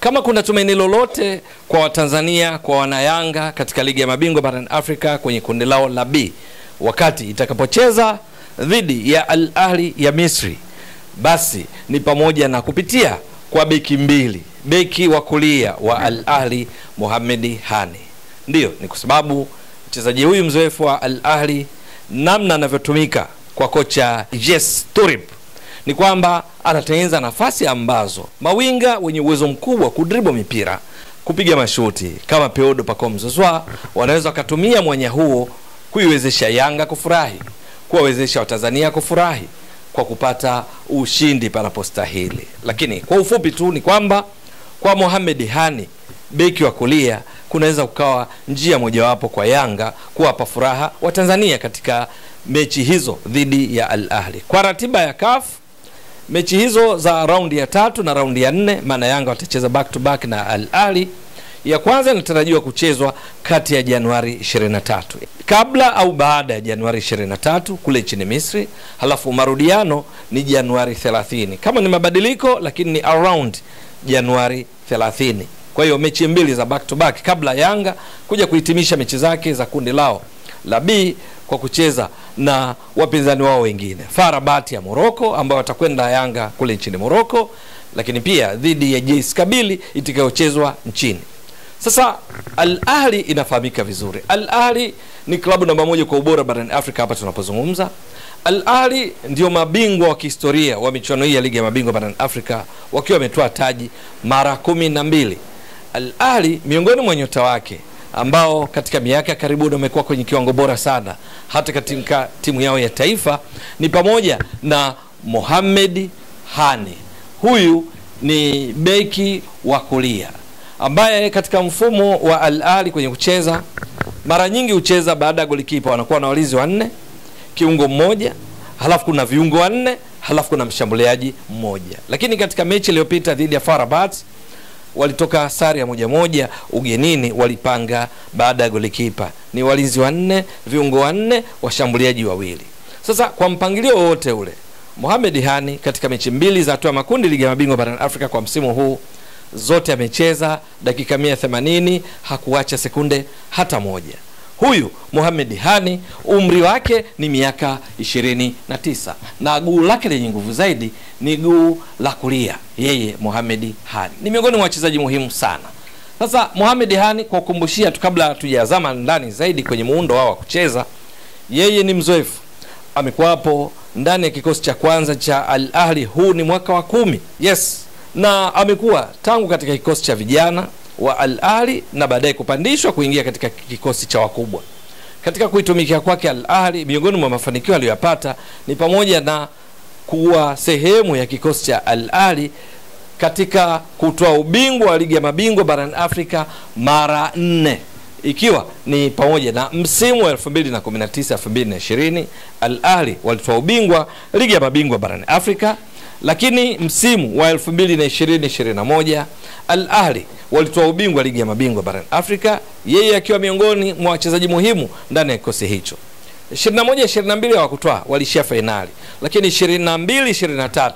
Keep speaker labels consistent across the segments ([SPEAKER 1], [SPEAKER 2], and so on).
[SPEAKER 1] Kama kuna tumaini lolote kwa Watanzania, kwa wanayanga katika ligi ya mabingwa barani Afrika kwenye kundi lao la B, wakati itakapocheza dhidi ya Al Ahli ya Misri, basi ni pamoja na kupitia kwa beki mbili. Beki wa kulia wa Al Ahli Mohamed Hani. Ndiyo, ni kwa sababu mchezaji huyu mzoefu wa Al Ahli, namna anavyotumika kwa kocha Jes Touré, ni kwamba anatengeneza nafasi ambazo mawinga wenye uwezo mkubwa kudribble mipira, kupiga mashuti kama Peodo Pacome Zouzoua wanaweza kutumia mwanya huo kuiwezesha Yanga kufurahi, kuwawezesha Watanzania kufurahi kwa kupata ushindi panapostahili. Lakini kwa ufupi tu ni kwamba kwa Mohamed Hani, beki wa kulia, kunaweza kukawa njia mojawapo kwa Yanga kuwapa furaha Watanzania katika mechi hizo dhidi ya Al Ahli. Kwa ratiba ya CAF, mechi hizo za raundi ya 3 na raundi ya 4, maana Yanga watacheza back to back na Al Ahli. Ya kwanza inatarajiwa kuchezwa kati ya Januari 23, kabla au baada ya Januari 23 kule nchini Misri, halafu marudiano ni Januari 30. Kama ni mabadiliko, lakini ni around Januari 30. Kwa hiyo mechi mbili za back to back kabla Yanga kuja kuhitimisha mechi zake za kundi lao la B kwa kucheza na wapinzani wao wengine, FAR Rabat ya Morocco ambao watakwenda Yanga kule nchini Morocco, lakini pia dhidi ya JS Kabylie itakayochezwa nchini. Sasa Al Ahli inafahamika vizuri. Al Ahli ni klabu namba 1 kwa ubora barani Afrika hapa tunapozungumza. Al Ahli ndio mabingwa wa kihistoria wa michuano hii ya ligi ya mabingwa barani Afrika, wakiwa wametoa taji mara 12. Al Ahli miongoni mwa nyota wake ambao katika miaka ya karibuni wamekuwa kwenye kiwango bora sana hata katika timu yao ya taifa ni pamoja na Mohamed Hani. Huyu ni beki wa kulia ambaye katika mfumo wa Al Ahli kwenye kucheza mara nyingi hucheza baada ya golikipa wanakuwa na walinzi 4, kiungo mmoja, halafu kuna viungo 4, halafu kuna mshambuliaji mmoja. Lakini katika mechi iliyopita dhidi ya FAR Rabat walitoka sare ya 1-1 ugenini, walipanga baada ya golikipa ni walinzi 4, viungo 4, washambuliaji 2. Sasa kwa mpangilio wote ule, Mohamed Hani katika mechi mbili za hatua makundi ligi ya mabingwa barani Afrika kwa msimu huu zote amecheza dakika 180, hakuacha sekunde hata moja. Huyu Mohamed Hani umri wake ni miaka 29 na guu lake lenye nguvu zaidi ni guu la kulia. Yeye Mohamed Hani ni miongoni mwa wachezaji muhimu sana. Sasa Mohamed Hani, kwa kukumbushia tu kabla hatujazama ndani zaidi kwenye muundo wao wa kucheza, yeye ni mzoefu. Amekuwa hapo ndani ya kikosi cha kwanza cha Al Ahli, huu ni mwaka wa 10. Yes. Na amekuwa tangu katika kikosi cha vijana wa Al Ahli na baadaye kupandishwa kuingia katika kikosi cha wakubwa. Katika kuitumikia kwake Al Ahli, miongoni mwa mafanikio aliyopata ni pamoja na kuwa sehemu ya kikosi cha Al Ahli katika kutoa ubingwa wa ligi ya mabingwa barani Afrika mara 4, ikiwa ni pamoja na msimu wa 2019-2020 Al Ahli walitoa ubingwa ligi ya mabingwa barani Afrika. Lakini msimu wa 2020-2021 Al Ahli walitoa ubingwa ligi ya mabingwa barani Afrika, yeye akiwa miongoni mwa wachezaji muhimu ndani ya kikosi hicho. 21-22 hawakutwaa, walishia finali. Lakini 22-23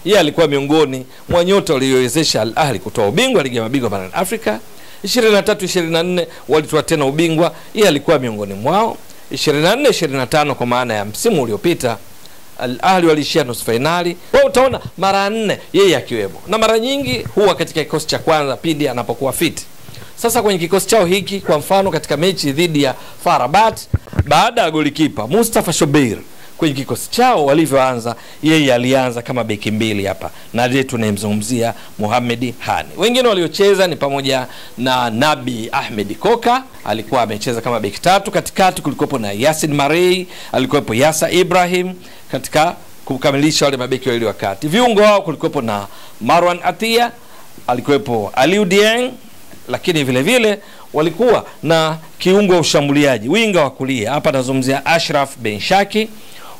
[SPEAKER 1] yeye alikuwa miongoni mwa nyota waliowezesha Al Ahli kutoa ubingwa ligi ya mabingwa barani Afrika. 23-24 walitoa tena ubingwa, yeye alikuwa miongoni mwao. 24-25 kwa maana ya msimu uliopita Al Ahli walishia nusu finali. Wewe utaona mara 4 yeye akiwemo, na mara nyingi huwa katika kikosi cha kwanza pindi anapokuwa fit. Sasa kwenye kikosi chao hiki, kwa mfano katika mechi dhidi ya FAR Rabat, baada ya golikipa Mustafa Shobeir kwenye kikosi chao walivyoanza, yeye alianza kama beki mbili hapa, na ndiye tunayemzungumzia Mohamed Hani. Wengine waliocheza ni pamoja na Nabi Ahmed Koka, alikuwa amecheza kama beki 3. Katikati kulikuwa na Yasin Marei, alikuwa Yasa Ibrahim katika kukamilisha wale mabeki wawili wakati. Viungo wao kulikuwa na Marwan Atia, alikuwa Aliou Dieng, lakini vile vile walikuwa na kiungo wa ushambuliaji, winga wa kulia. Hapa nazungumzia Ashraf Ben Shaki.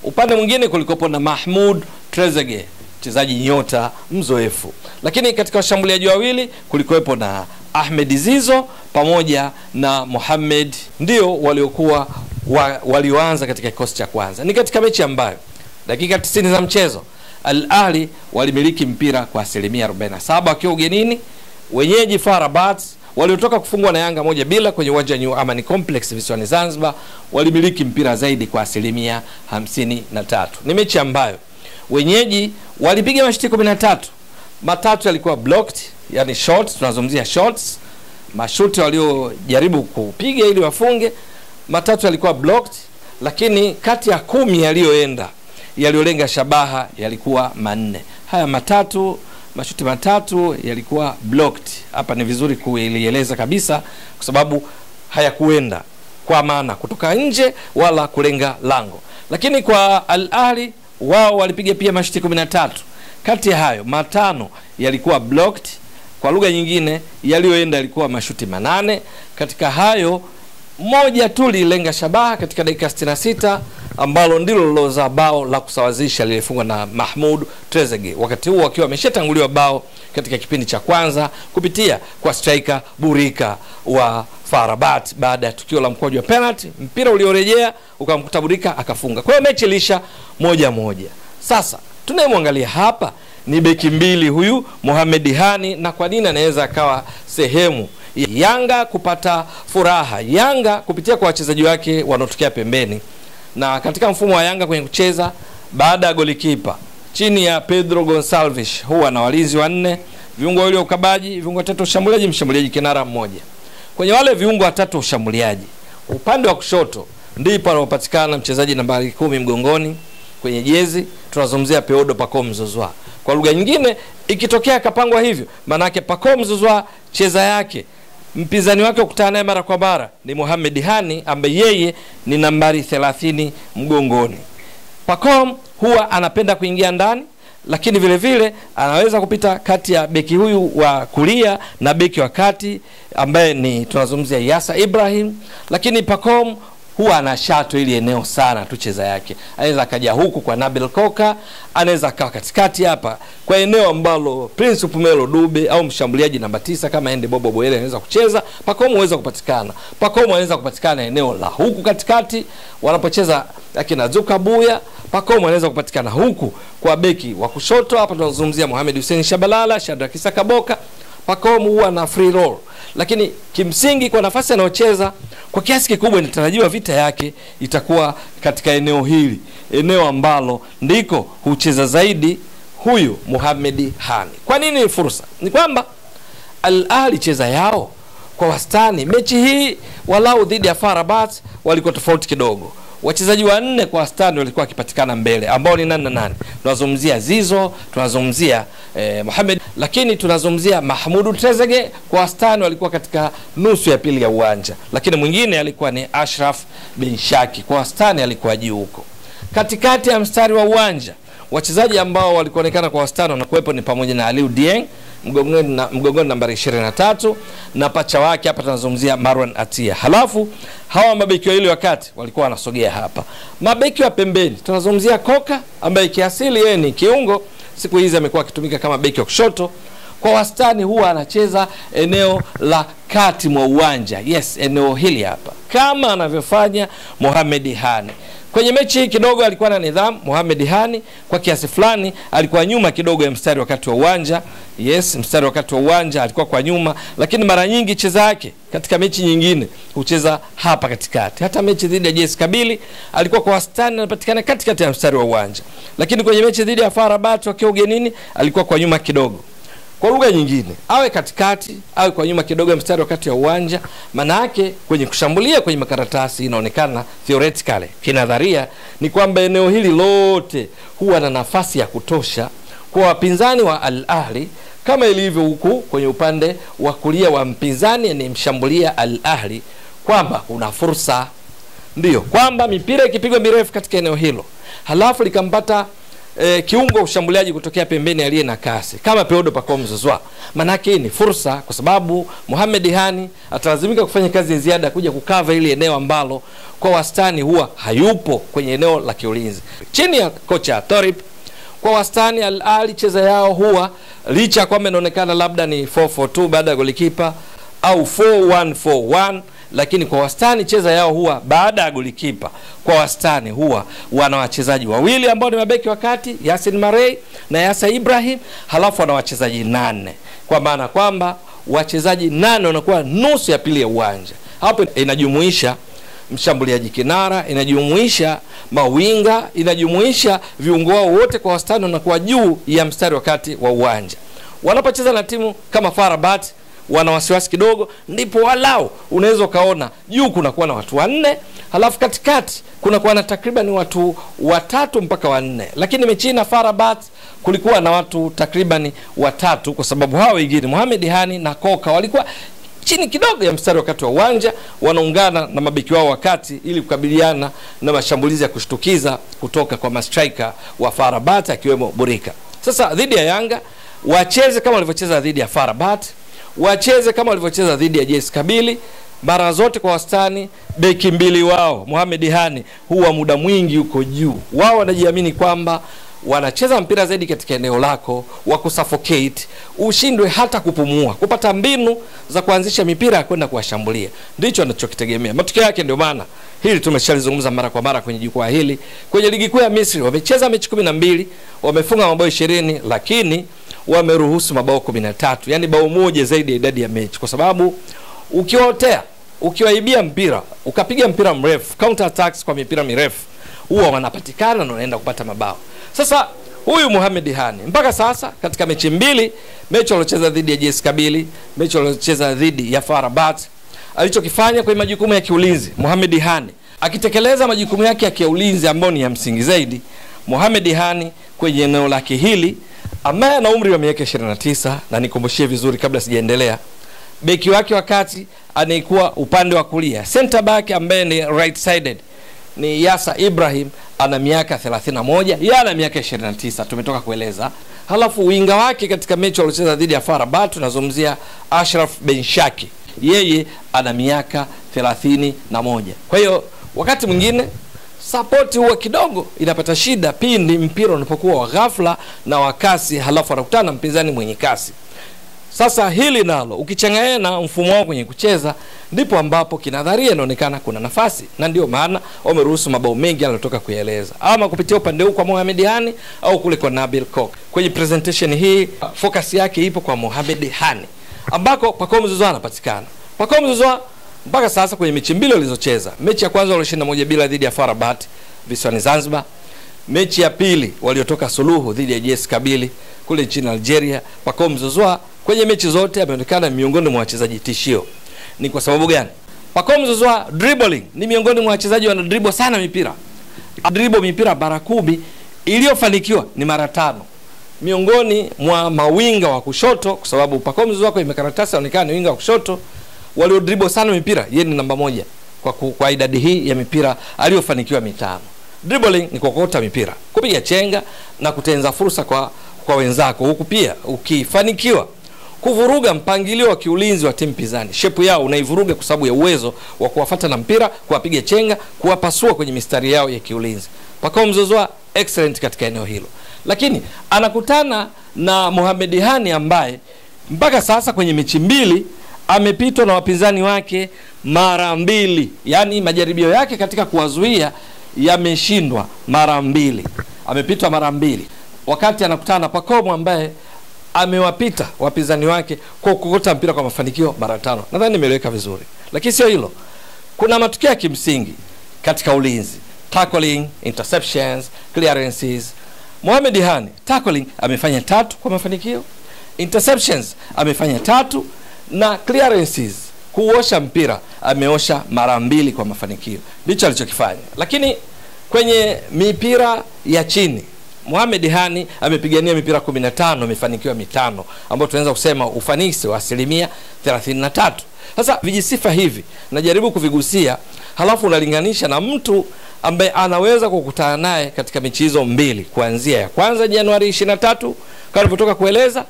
[SPEAKER 1] Upande mwingine kulikuwa na Mahmoud Trezeguet, mchezaji nyota mzoefu. Lakini katika washambuliaji wawili kulikuwa na Ahmed Zizo pamoja na Mohamed, ndio waliokuwa walioanza katika kikosi cha kwanza. Ni katika mechi ambayo dakika 90 za mchezo Al Ahli walimiliki mpira kwa 47% wakiwa ugenini, wenyeji FAR Rabat waliotoka kufungwa na Yanga 1-0 kwenye uwanja New Amani Complex visiwani Zanzibar walimiliki mpira zaidi kwa 53%. Ni mechi ambayo wenyeji walipiga mashuti 13, matatu yalikuwa blocked, yani shots, tunazungumzia shots, mashuti waliojaribu kupiga ili wafunge, matatu yalikuwa blocked, lakini kati ya 10 yaliyolenga shabaha yalikuwa 4. Haya mashuti matatu yalikuwa blocked. Hapa ni vizuri kueleza kabisa kwa sababu hayakuenda kwa maana kutoka nje wala kulenga lango. Lakini kwa Al Ahly wao walipiga pia mashuti 13. Kati ya hayo 5 yalikuwa blocked. Kwa lugha nyingine yaliyoenda yalikuwa mashuti 8. Katika hayo moja tu lilenga shabaha katika dakika 66 ambalo ndilo liloza bao la kusawazisha lilifungwa na Mahmoud Trezeguet, wakati huo akiwa ameshatanguliwa bao katika kipindi cha kwanza kupitia kwa striker Burika wa FAR Rabat. Baada ya tukio la mkwaju wa penalty, mpira uliorejea ukamkuta Burika akafunga. Kwa hiyo mechi ilisha 1-1. Sasa tunayemwangalia hapa ni beki mbili huyu Mohamed Hani, na kwa nini anaweza akawa sehemu Yanga kupata furaha, Yanga kupitia kwa wachezaji wake wanaotokea pembeni. Na katika mfumo wa Yanga kwenye kucheza, baada ya golikipa chini ya Pedro Gonçalves huwa na walinzi 4, viungo wale ukabaji, viungo 3 ushambuliaji, mshambuliaji kinara mmoja. Kwenye wale viungo 3 ushambuliaji, upande wa kushoto ndipo anapatikana mchezaji nambari 10 mgongoni kwenye jezi, tunazungumzia Peodo Pacome Zouzoua. Kwa lugha nyingine, ikitokea kapangwa hivyo, maana yake Pacome Zouzoua cheza yake mpinzani wake ukutana naye mara kwa mara ni Mohamed Hani ambaye yeye ni nambari 30 mgongoni. Pacome huwa anapenda kuingia ndani, lakini vile vile anaweza kupita kati ya beki huyu wa kulia na beki wa kati ambaye ni tunazungumzia Yasa Ibrahim. Lakini Pacome huwa anashato ili eneo sana tucheza yake. Anaweza akaja huku kwa Nabil Koka, anaweza akawa katikati hapa kwa eneo ambalo Prince Pumelo Dube au mshambuliaji namba 9 kama Ende Bobo Boele anaweza kucheza. Pacome anaweza kupatikana. Pacome anaweza kupatikana eneo la huku katikati wanapocheza akina Zuka Buya. Pacome anaweza kupatikana huku kwa beki wa kushoto, hapa tunazungumzia Mohamed Hussein Shabalala, Shadrack Issa Kaboka. Pacome huwa na free roll, lakini kimsingi kwa nafasi anayocheza kwa kiasi kikubwa inatarajiwa vita yake itakuwa katika eneo hili, eneo ambalo ndiko hucheza zaidi huyu Mohamed Hani. Kwa nini ni fursa? Ni kwamba Al Ahly cheza yao kwa wastani mechi hii walau dhidi ya FAR Rabat walikuwa tofauti kidogo. Wachezaji 4 kwa wastani walikuwa wakipatikana mbele, ambao ni nani? Tunazungumzia Zizo, tunazungumzia Mohamed, lakini tunazungumzia Mahmoud Trezeguet kwa wastani walikuwa katika nusu ya pili ya uwanja, lakini mwingine alikuwa ni Ashraf bin Shaki kwa wastani alikuwa juu huko. Katikati ya mstari wa uwanja wachezaji ambao walikuonekana kwa wastani wanakuwepo ni pamoja na Aliou Dieng mgongoni nambari 23 na pacha wake hapa tunazungumzia Marwan Atia. Halafu hawa mabeki wale wakati walikuwa wanasogea hapa. Mabeki wa pembeni tunazungumzia Koka ambaye kiasili yeye ni kiungo, siku hizi amekuwa akitumika kama beki wa kushoto. Kwa wastani huwa anacheza eneo la kati mwa uwanja. Yes, eneo hili hapa kama anavyofanya Mohamed Hani. Kwenye mechi hii kidogo alikuwa na nidhamu Mohamed Hani, kwa kiasi fulani alikuwa nyuma kidogo ya mstari wakati wa uwanja. Yes, mstari wakati wa uwanja alikuwa kwa nyuma, lakini mara nyingi cheza yake katika mechi nyingine hucheza hapa katikati. Hata mechi dhidi ya JS Kabylie alikuwa kwa wastani anapatikana katikati ya mstari wa uwanja, lakini kwenye mechi dhidi ya FAR Rabat wakiwa ugenini alikuwa kwa nyuma kidogo. Kwa lugha nyingine, awe katikati, awe kwa nyuma kidogo ya mstari wakati wa uwanja, maana yake kwenye kushambulia kwenye makaratasi inaonekana theoretically, kinadharia ni kwamba eneo hili lote huwa na nafasi ya kutosha kwa wapinzani wa Al Ahly, kama ilivyo huku kwenye upande wa kulia wa mpinzani anayemshambulia Al Ahly, kwamba una fursa. Ndio kwamba mipira ikipigwa mirefu katika eneo hilo halafu likampata kiungo ushambuliaji kutokea pembeni aliye na kasi kama Peodo Pacome Zouzoua, manake ni fursa, kwa sababu Mohamed Hani atalazimika kufanya kazi ya ziada kuja kukava ile eneo ambalo kwa wastani huwa hayupo kwenye eneo la kiulinzi. Chini ya kocha Torip, kwa wastani Al Ahly cheza yao huwa licha kwamba inaonekana labda ni 4-4-2 baada ya golikipa au 4-1-4-1, lakini kwa wastani cheza yao huwa baada ya golikipa kwa wastani huwa wana wachezaji wawili ambao ni mabeki wakati, Yasin Marey na Yasa Ibrahim, halafu wana wachezaji 8, kwa maana kwamba wachezaji 8 wanakuwa nusu ya pili ya uwanja. Hapo inajumuisha mshambuliaji kinara, inajumuisha mawinga, inajumuisha viungo wao wote kwa wastani wanakuwa juu ya mstari wakati wa uwanja. Wanapocheza na timu kama FAR Rabat wana wasiwasi kidogo, ndipo walao unaweza kaona juu kuna kuwa na watu 4, halafu katikati kuna kuwa na takriban watu 3 mpaka 4. Lakini mechi na FAR Rabat kulikuwa na watu takriban 3 kwa sababu hao wengine Mohamed Hani na Koka walikuwa chini kidogo ya mstari wakati wa uwanja, wanaungana na mabeki wao wakati ili kukabiliana na mashambulizi ya kushtukiza kutoka kwa mastriker wa FAR Rabat akiwemo Burika. Sasa dhidi ya Yanga wacheze kama walivyocheza dhidi ya FAR Rabat, wacheze kama walivyocheza dhidi ya JS Kabylie. Mara zote kwa wastani beki mbili wao Mohamed Hani huwa muda mwingi uko juu. Wao wanajiamini kwamba wanacheza mpira zaidi katika eneo lako, wa kusuffocate, ushindwe hata kupumua, kupata mbinu za kuanzisha mipira kwenda kuwashambulia. Ndicho anachokitegemea. Matokeo yake ndio maana hili tumeshalizungumza mara kwa mara kwenye jukwaa hili. Kwenye ligi kuu ya Misri wamecheza mechi 12, wamefunga mabao 20, lakini wameruhusu mabao 13, yani bao moja zaidi ya idadi ya mechi, kwa sababu ukiotea, ukiwaibia mpira, ukapiga mpira mrefu, counter attacks kwa mipira mirefu, huwa wanapatikana na wanaenda kupata mabao. Sasa huyu Mohamed Hani mpaka sasa katika mechi 2, mechi aliyocheza dhidi ya JS Kabylie, mechi aliyocheza dhidi ya FAR Rabat, alichokifanya kwa majukumu ya kiulinzi Mohamed Hani akitekeleza majukumu yake ya kiulinzi ambayo ni ya msingi zaidi. Mohamed Hani kwenye eneo lake hili ambaye ana umri wa miaka 29, na nikumbushie vizuri kabla sijaendelea, beki wake wakati anaikuwa upande wa kulia, center back ambaye ni right sided ni Yasa Ibrahim, ana miaka 31, yeye ana miaka 29 tumetoka kueleza. Halafu winga wake katika mechi aliyocheza dhidi ya FAR Rabat tunazungumzia Ashraf Benshaki, yeye ana miaka 31. Kwa hiyo wakati mwingine support huwa kidogo inapata shida pindi mpira unapokuwa wa ghafla na wa kasi, halafu anakutana mpinzani mwenye kasi. Sasa hili nalo ukichanganya na mfumo wao kwenye kucheza, ndipo ambapo kinadharia inaonekana kuna nafasi, na ndio maana wameruhusu mabao mengi aliyotoka kueleza, ama kupitia upande huu kwa Mohamed Hani au kule kwa Nabil Kok. Kwenye presentation hii focus yake ipo kwa Mohamed Hani, ambako Pacome Zouzoua anapatikana. Pacome Zouzoua mpaka sasa kwenye mechi 2 walizocheza, mechi ya kwanza walishinda 1-0 dhidi ya FAR Rabat visiwani Zanzibar, mechi ya pili waliotoka suluhu dhidi ya JS Kabylie kule nchini Algeria. Pacome Zouzoua kwenye mechi zote ameonekana miongoni mwa wachezaji tishio. Ni kwa sababu gani? Pacome Zouzoua dribbling ni miongoni mwa wachezaji wana dribble sana mipira. Dribble mipira mara 10, iliyofanikiwa ni mara 5. Miongoni mwa mawinga wa kushoto, kwa sababu Pacome Zouzoua kwa imekaratasi anaonekana ni winga wa kushoto, walio dribble sana mipira yeye ni namba 1 kwa idadi hii ya mipira aliyofanikiwa 5. Dribbling ni kokota mipira, kupiga chenga na kutenza fursa kwa wenzako, huku pia ukifanikiwa kuvuruga mpangilio wa kiulinzi wa timu pinzani. Shepu yao unaivuruga kwa sababu ya uwezo wa kuwafuata na mpira, kuwapiga chenga, kuwapasua kwenye mistari yao ya kiulinzi. Pacome Zouzoua excellent katika eneo hilo. Lakini anakutana na Mohamed Hani ambaye mpaka sasa kwenye mechi 2 amepitwa na wapinzani wake mara 2. Yaani majaribio yake katika kuwazuia yameshindwa mara 2. Amepitwa mara 2. Wakati anakutana na Pacome ambaye amewapita wapinzani wake kwa kukokota mpira kwa mafanikio mara 5. Nadhani nimeeleweka vizuri. Lakini sio hilo. Kuna matukio ya kimsingi katika ulinzi. Tackling, interceptions, clearances. Mohamed Hani, tackling amefanya 3 kwa mafanikio. Interceptions amefanya 3, na clearances, kuosha mpira, ameosha mara 2 kwa mafanikio. Ndicho alichokifanya. Lakini kwenye mipira ya chini Mohamed Hani amepigania mipira 15, amefanikiwa 5, ambapo tunaweza kusema ufanisi wa 33%. Sasa vijisifa hivi najaribu kuvigusia, halafu unalinganisha na mtu ambaye anaweza kukutana naye katika mechi hizo 2, kuanzia ya kwanza Januari 23 kama nilivyotoka kueleza,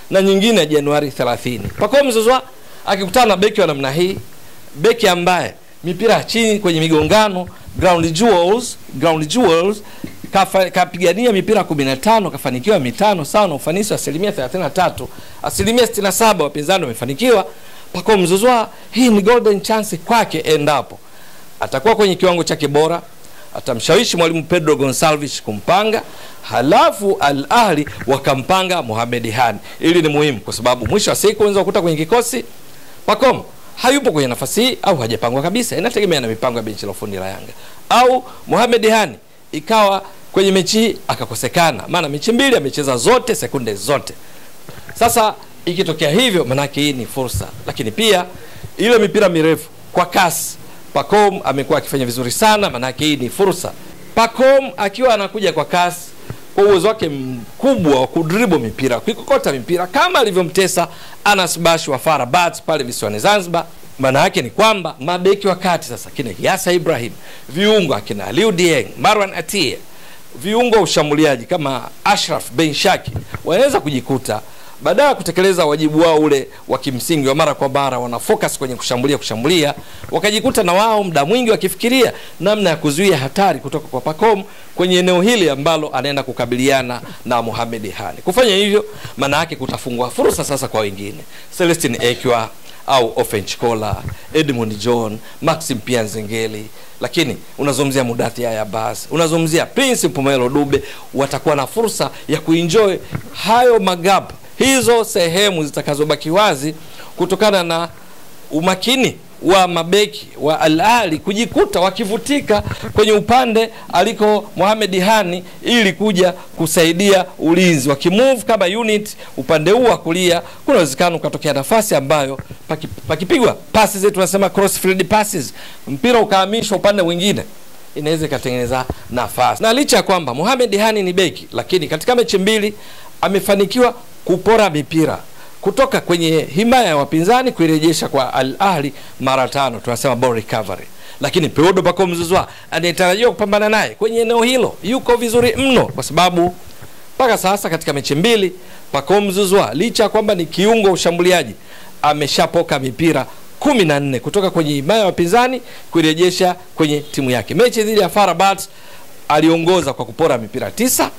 [SPEAKER 1] na nyingine Januari 30. Pacome Zouzoua akikutana na beki wa namna hii, beki ambaye mipira chini kwenye migongano, ground jewels, kapigania mipira 15, kafanikiwa 5, sawa na ufanisi wa 33%. 67% wapinzani wamefanikiwa. Pacome Zouzoua, hii ni golden chance kwake endapo atakuwa kwenye kiwango chake bora, atamshawishi mwalimu Pedro Gonçalves kumpanga, halafu Al Ahly wakampanga Mohamed Hani. Ili ni muhimu kwa sababu mwisho wa siku unaweza kukuta kwenye kikosi Pacome hayupo kwenye nafasi hii au hajapangwa kabisa. Inategemea na mipango ya benchi la ufundi la Yanga. Au Mohamed Hani ikawa kwenye mechi akakosekana, maana mechi mbili amecheza zote sekunde zote. Sasa ikitokea hivyo, manake hii ni fursa. Lakini pia ile mipira mirefu kwa kasi Pacome amekuwa akifanya vizuri sana, manake hii ni fursa. Pacome akiwa anakuja kwa kasi, kwa uwezo wake mkubwa wa kudribble mipira, kuikokota mipira kama alivyomtesa Anas Bashi wa FAR Rabat pale visiwani Zanzibar, maana yake ni kwamba mabeki wa kati sasa kina Yasa Ibrahim, viungo akina Aliou Dieng, Marwan Atia, viungo wa ushambuliaji kama Ashraf Ben Shaki wanaweza kujikuta baada ya kutekeleza wajibu wao ule wa kimsingi wa mara kwa mara, wana focus kwenye kushambulia, wakajikuta na wao muda mwingi wakifikiria namna ya kuzuia hatari kutoka kwa Pacome kwenye eneo hili ambalo anaenda kukabiliana na Mohamed Hani. Kufanya hivyo maana yake kutafungua fursa sasa kwa wengine, Celestine Ekwa au Offense Kola, Edmund John, Maxim Pianzengeli, lakini unazungumzia Mudathi Yahya Abbas, unazungumzia Prince Mpumelo Dube, watakuwa na fursa ya kuenjoy hayo magap, hizo sehemu zitakazobaki wazi kutokana na umakini wa mabeki wa Al Ahly kujikuta wakivutika kwenye upande aliko Mohamed Hani ili kuja kusaidia ulinzi. Wakimove kama unit upande huu wa kulia, kuna uwezekano ukatokea nafasi ambayo pakipigwa passes zetu tunasema cross field passes, mpira ukahamishwa upande mwingine, inaweza ikatengeneza nafasi. Na licha ya kwamba Mohamed Hani ni beki, lakini katika mechi mbili amefanikiwa kupora mipira kutoka kwenye himaya ya wapinzani kuirejesha kwa Al Ahly mara 5, tunasema ball recovery. Lakini Pedro Pacome Zouzoua anayetarajiwa kupambana naye kwenye eneo hilo yuko vizuri mno, kwa sababu mpaka sasa katika mechi mbili Pacome Zouzoua licha kwamba ni kiungo ushambuliaji ameshapoka mipira 14 kutoka kwenye himaya ya wapinzani kuirejesha kwenye timu yake. Mechi dhidi ya FAR Rabat aliongoza kwa kupora mipira 9.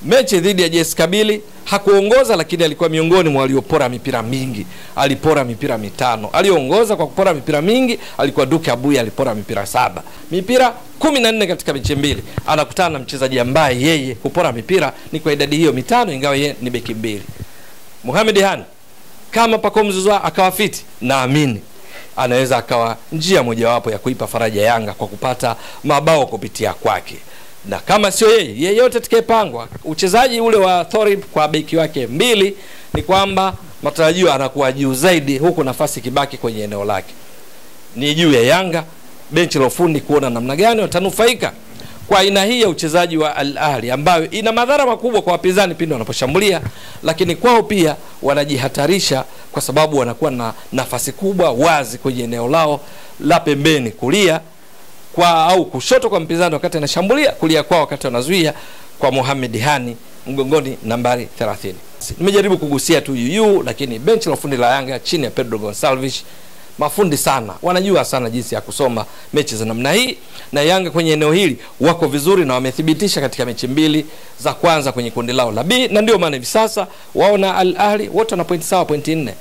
[SPEAKER 1] Mechi dhidi ya JS Kabylie hakuongoza, lakini alikuwa miongoni mwa waliopora mipira mingi, alipora mipira 5. Aliongoza kwa kupora mipira mingi alikuwa Duke Abuya, alipora mipira 7. Mipira 14 katika mechi mbili. Anakutana na mchezaji ambaye yeye kupora mipira ni kwa idadi hiyo 5, ingawa yeye ni beki mbili. Mohamed Hani kama Pacome Zouzoua akawa fiti, naamini anaweza akawa njia mojawapo ya kuipa faraja Yanga kwa kupata mabao kupitia kwake. Na kama sio yeye, yeyote atakayepangwa uchezaji ule wa Thorib kwa beki wake mbili, ni kwamba matarajio anakuwa juu zaidi, huku nafasi kibaki kwenye eneo lake. Ni juu ya Yanga benchi la ufundi kuona namna gani watanufaika kwa aina hii ya uchezaji wa Al Ahly ambayo ina madhara makubwa kwa wapinzani pindi wanaposhambulia, lakini kwao pia wanajihatarisha kwa sababu wanakuwa na nafasi kubwa wazi kwenye eneo lao la pembeni kulia kwa au kushoto kwa mpinzani wakati anashambulia, kulia kwao wakati wanazuia kwa Mohamed Hani mgongoni nambari 30. Nimejaribu kugusia tu yuyu, lakini benchi la ufundi la Yanga chini ya Pedro Gonçalves mafundi sana, wanajua sana jinsi ya kusoma mechi za namna hii, na Yanga kwenye eneo hili wako vizuri na wamethibitisha katika mechi mbili za kwanza kwenye kundi lao la B, na ndio maana hivi sasa waona Al Ahly wote wana pointi sawa, pointi 4.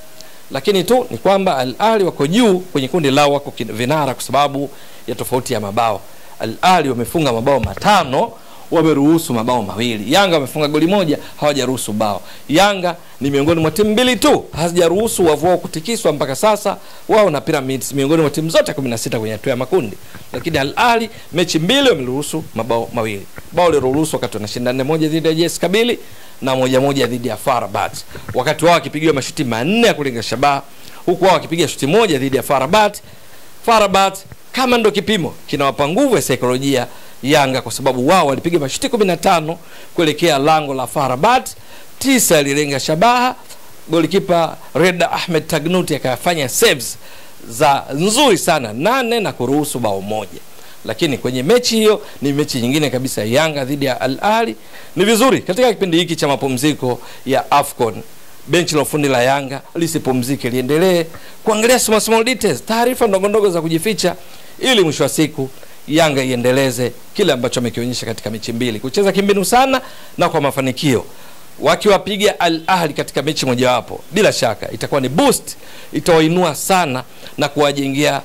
[SPEAKER 1] Lakini tu ni kwamba Al Ahly wako juu kwenye kundi lao, wako vinara kwa sababu ya tofauti ya mabao. Al Ahly wamefunga mabao 5, wameruhusu mabao 2. Yanga wamefunga goli 1, hawajaruhusu bao. Yanga ni miongoni mwa timu mbili tu hazijaruhusu wavu wao kutikiswa mpaka sasa, wao na Pyramids miongoni mwa timu zote 16 kwenye hatua ya makundi. Lakini Al Ahly mechi mbili wameruhusu mabao 2. Bao liloruhusu wakati wanashinda 4-1 dhidi ya JS Kabylie na 1-1 dhidi ya FAR Rabat, wakati wao wakipigiwa mashuti 4 ya kulenga shabaha, huku wao wakipiga shuti 1 dhidi ya FAR Rabat. FAR Rabat kama ndo kipimo kinawapa nguvu ya saikolojia Yanga, kwa sababu wao walipiga mashuti 15 kuelekea lango la FAR Rabat, 9 alilenga shabaha. Golikipa Reda Ahmed Tagnuti akafanya saves za nzuri sana 8 na kuruhusu bao 1. Lakini kwenye mechi hiyo ni mechi nyingine kabisa, Yanga dhidi ya Al Ahly. Ni vizuri katika kipindi hiki cha mapumziko ya AFCON benchi la ufundi la Yanga lisipumzike, liendelee kuangalia small details, taarifa ndogo za kujificha, ili mwisho wa siku Yanga iendeleze kile ambacho amekionyesha katika mechi mbili, kucheza kimbinu sana na kwa mafanikio. Wakiwapiga Al Ahly katika mechi mojawapo, bila shaka itakuwa ni boost, itawainua sana na kuwajengea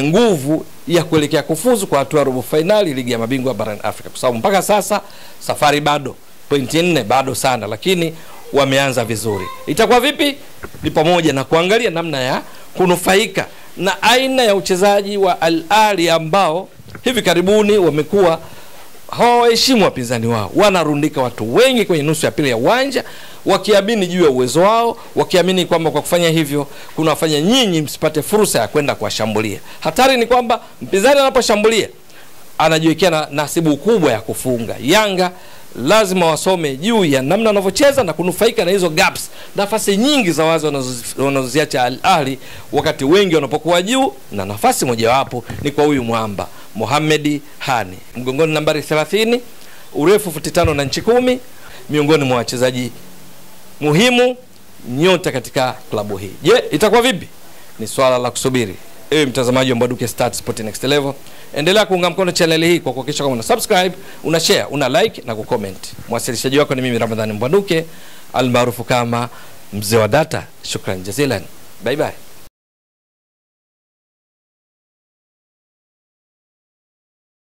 [SPEAKER 1] nguvu ya kuelekea kufuzu kwa hatua robo finali ligi ya mabingwa barani Afrika, kwa sababu mpaka sasa safari bado, pointi 4 bado sana, lakini wameanza vizuri. Itakuwa vipi? Ni pamoja na kuangalia namna ya kunufaika na aina ya uchezaji wa Al Ahly ambao hivi karibuni wamekuwa hawaheshimu wapinzani wao, wanarundika watu wengi kwenye nusu ya pili ya uwanja, wakiamini juu ya uwezo wao, wakiamini kwamba kwa kufanya hivyo kunawafanya nyinyi msipate fursa ya kwenda kuwashambulia. Hatari ni kwamba mpinzani anaposhambulia anajiwekea na nasibu kubwa ya kufunga. Yanga lazima wasome juu ya namna wanavyocheza na kunufaika na hizo gaps, nafasi nyingi za wazi wanazoziacha Al Ahly wakati wengi wanapokuwa juu, na nafasi mojawapo ni kwa huyu mwamba Mohamed Hani, mgongoni nambari 30, urefu 5 na inchi 10, miongoni mwa wachezaji muhimu, nyota katika klabu hii. Je, itakuwa vipi? Ni swala la kusubiri. Ewe mtazamaji wa Mbwaduke Stats Sport Next Level, endelea kuunga mkono channel hii kwa kuhakikisha kama una subscribe, una share, una like na kucomment. Mwasilishaji wako ni mimi Ramadhani Mbwaduke, almaarufu kama Mzee wa Data. Shukran jazilan. Bye bye.